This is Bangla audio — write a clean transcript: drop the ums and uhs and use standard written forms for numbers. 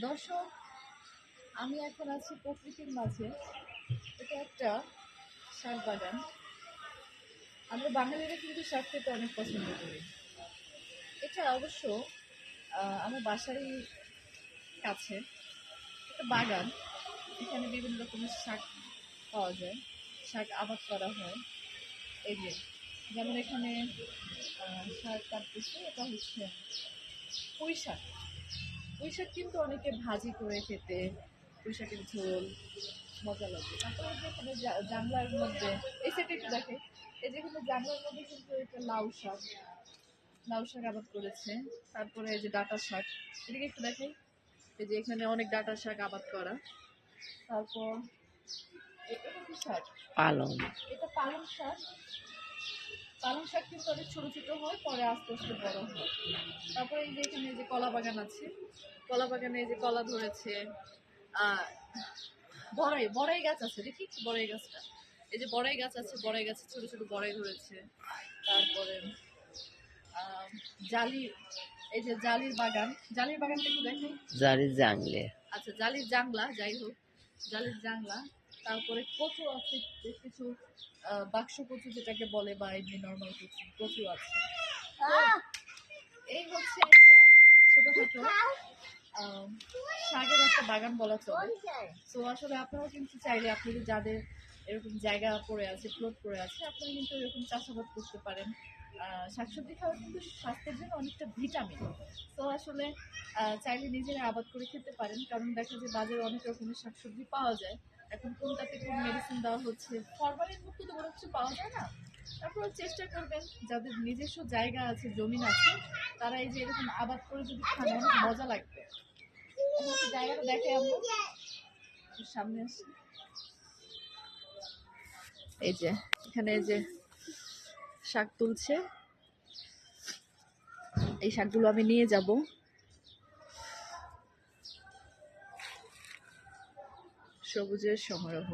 দর্শক, আমি এখন আছি প্রকৃতির মাঝে। এটা একটা শাক বাগান। আমরা বাঙালিরা কিন্তু শাক খেতে অনেক পছন্দ করি। এটা অবশ্য আমার বাসারই কাছে একটা বাগান। এখানে বিভিন্ন রকমের শাক পাওয়া যায়, শাক আবাদ করা হয়। এই যে যেমন এখানে শাক কাটতেছে, এটা হচ্ছে পুঁই শাক। পুঁই শাক কিন্তু অনেকে ভাজি করে খেতে, পুঁই শাকের ঝোল মজা লাগে। তারপরে যে এখানে জানলার মধ্যে এই সাইডে একটু দেখে, এই যে এখানে জানলার মধ্যে কিন্তু এটা লাউ শাক আবাদ করেছে। তারপরে এই যে ডাঁটা শাক, এদিকে একটু দেখে, এই যে এখানে অনেক ডাঁটা শাক আবাদ করা। তারপর এটা কি শাক? পালং। এটা পালং শাক। পালং শাক কিন্তু অনেক ছোট ছোট হয়, পরে আস্তে আস্তে বড় হয়। তারপরে এই যে এখানে যে কলা বাগান আছে, কলা বাগানে এই যে কলা ধরেছে। আহ বড়াই বড়াই গাছ আছে, দেখি বড়াই গাছটা। এই যে বড়াই গাছ আছে, বড়াই গাছে ছোট ছোট বড়াই ধরেছে। তারপরে আহ জালি, এই যে জালির বাগান, জালির বাগানটা একটু দেখে। জারি জাংলে। আচ্ছা, জালির জাংলা, যাই হোক, জালির জাংলা। তারপরে কচু আছে বেশ কিছু, বাক্স কচু যেটাকে বলে, বা এমনি নর্মাল কচু কচু আছে। তো এই হচ্ছে একটা ছোটখাটো শাকের একটা বাগান বলা চলে। তো আসলে আপনারাও কিন্তু চাইলে, আপনাদের যাদের এরকম জায়গা পড়ে আছে, প্লট পড়ে আছে, আপনারা কিন্তু এরকম চাষাবাদ করতে পারেন। শাকসবজি খাওয়া কিন্তু স্বাস্থ্যের জন্য অনেকটা ভিটামিন। তো আসলে চাইলে নিজেরা আবাদ করে খেতে পারেন, কারণ দেখা যায় বাজারে অনেক রকমের শাকসবজি পাওয়া যায়। এখন কোনটাতে কোন মেডিসিন দেওয়া হচ্ছে, ফরমালিন মুক্ত তো কোনো কিছু পাওয়া যায় না। তারপর চেষ্টা করবেন, যাদের নিজস্ব জায়গা আছে, জমিন আছে, তারা এই যে এরকম আবাদ করে যদি খান, অনেক মজা লাগবে। এখন জায়গাটা দেখে আমরা সামনে আসি। এই যে এখানে এই যে শাক তুলছে, এই শাকগুলো আমি নিয়ে যাব। সবুজের সমারোহ।